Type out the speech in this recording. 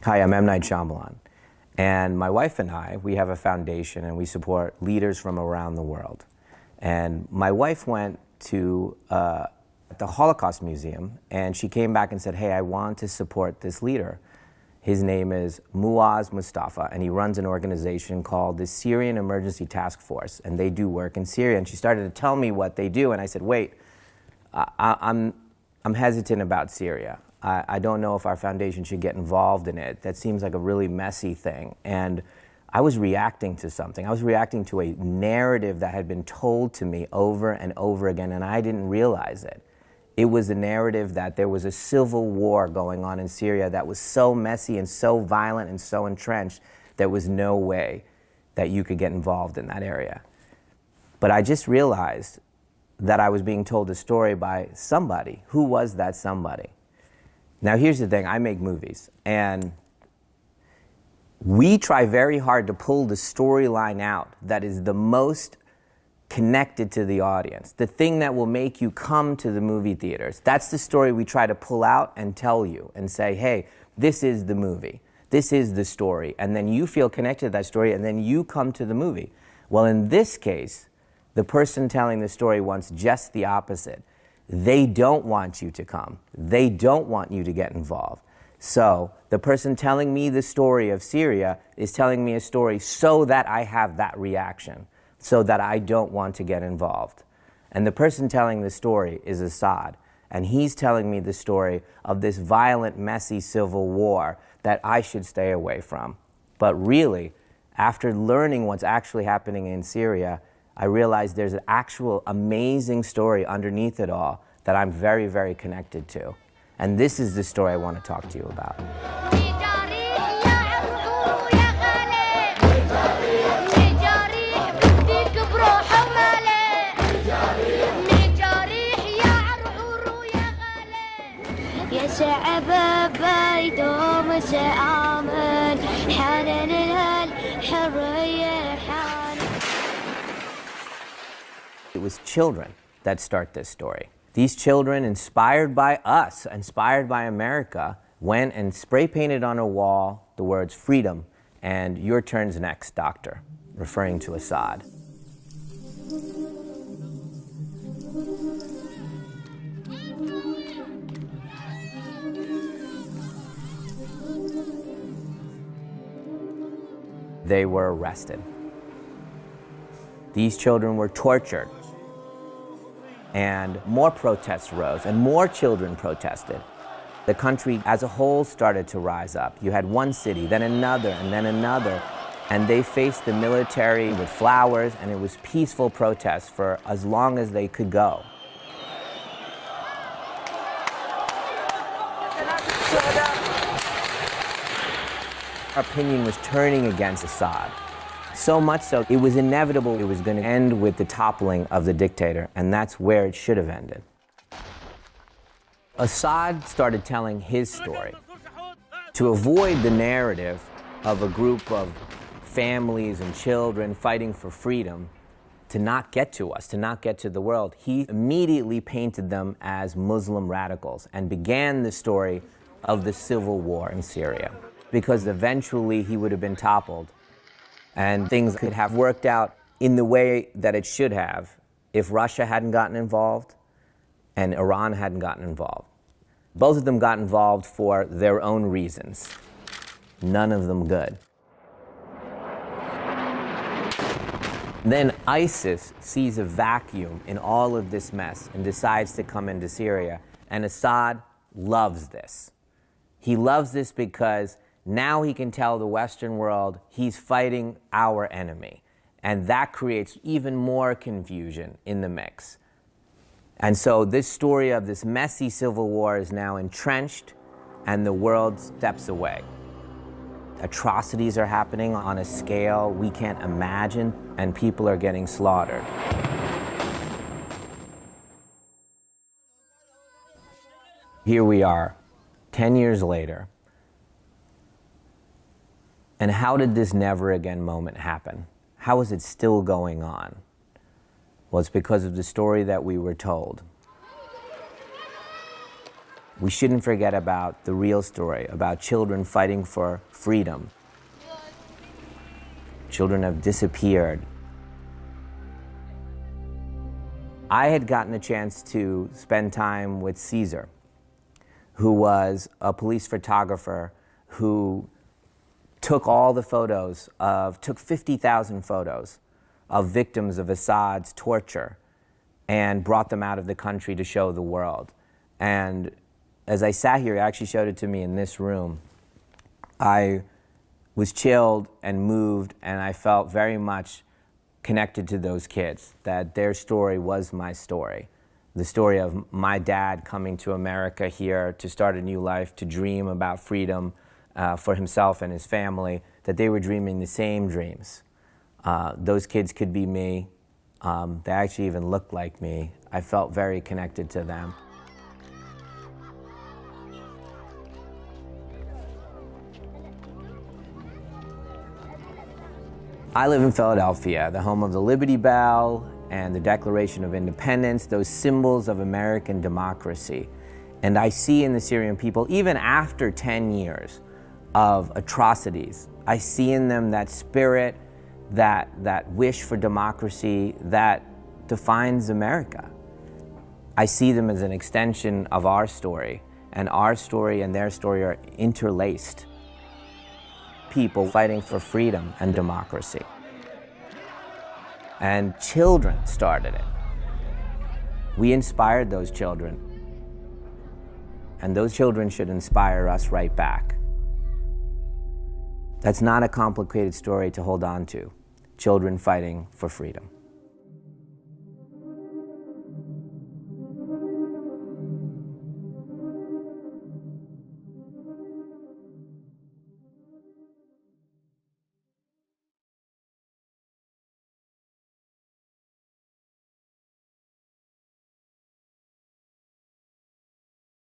Hi, I'm M. Night Shyamalan. And my wife and I, we have a foundation and we support leaders from around the world. And my wife went to the Holocaust Museum and she came back and said, hey, I want to support this leader. His name is Muaz Mustafa, and he runs an organization called the Syrian Emergency Task Force, and they do work in Syria. And she started to tell me what they do, and I said, wait, I'm hesitant about Syria. I don't know if our foundation should get involved in it. That seems like a really messy thing. And I was reacting to something. I was reacting to a narrative that had been told to me over and over again, and I didn't realize it. It was a narrative that there was a civil war going on in Syria that was so messy and so violent and so entrenched, there was no way that you could get involved in that area. But I just realized that I was being told a story by somebody. Who was that somebody? Now here's the thing, I make movies, and we try very hard to pull the storyline out that is the most connected to the audience, the thing that will make you come to the movie theaters. That's the story we try to pull out and tell you and say, hey, this is the movie, this is the story, and then you feel connected to that story and then you come to the movie. Well, in this case, the person telling the story wants just the opposite. They don't want you to come. They don't want you to get involved. So the person telling me the story of Syria is telling me a story so that I have that reaction, so that I don't want to get involved. And the person telling the story is Assad, and he's telling me the story of this violent, messy civil war that I should stay away from. But really, after learning what's actually happening in Syria, I realized there's an actual amazing story underneath it all that I'm very, very connected to. And this is the story I want to talk to you about. It was children that start this story. These children, inspired by us, inspired by America, went and spray painted on a wall the words freedom and your turn's next, doctor, referring to Assad. They were arrested. These children were tortured. And more protests rose, and more children protested. The country as a whole started to rise up. You had one city, then another, and they faced the military with flowers, and it was peaceful protests for as long as they could go. Our opinion was turning against Assad. So much so, it was inevitable it was going to end with the toppling of the dictator, and that's where it should have ended. Assad started telling his story to avoid the narrative of a group of families and children fighting for freedom to not get to us, to not get to the world. He immediately painted them as Muslim radicals and began the story of the civil war in Syria, because eventually he would have been toppled. And things could have worked out in the way that it should have if Russia hadn't gotten involved and Iran hadn't gotten involved. Both of them got involved for their own reasons, none of them good. Then ISIS sees a vacuum in all of this mess and decides to come into Syria, and Assad loves this. He loves this because now he can tell the Western world he's fighting our enemy. And that creates even more confusion in the mix. And so this story of this messy civil war is now entrenched, and the world steps away. Atrocities are happening on a scale we can't imagine, and people are getting slaughtered. Here we are, 10 years later. And how did this never again moment happen? How is it still going on? Well, it's because of the story that we were told. We shouldn't forget about the real story, about children fighting for freedom. Children have disappeared. I had gotten a chance to spend time with Caesar, who was a police photographer who took all the photos took 50,000 photos of victims of Assad's torture and brought them out of the country to show the world. And as I sat here, he actually showed it to me in this room. I was chilled and moved, and I felt very much connected to those kids, that their story was my story. The story of my dad coming to America here to start a new life, to dream about freedom for himself and his family, that they were dreaming the same dreams. Those kids could be me. They actually even looked like me. I felt very connected to them. I live in Philadelphia, the home of the Liberty Bell and the Declaration of Independence, those symbols of American democracy. And I see in the Syrian people, even after 10 years of atrocities, I see in them that spirit, that wish for democracy that defines America. I see them as an extension of our story, and our story and their story are interlaced. People fighting for freedom and democracy. And children started it. We inspired those children. And those children should inspire us right back. That's not a complicated story to hold on to. Children fighting for freedom.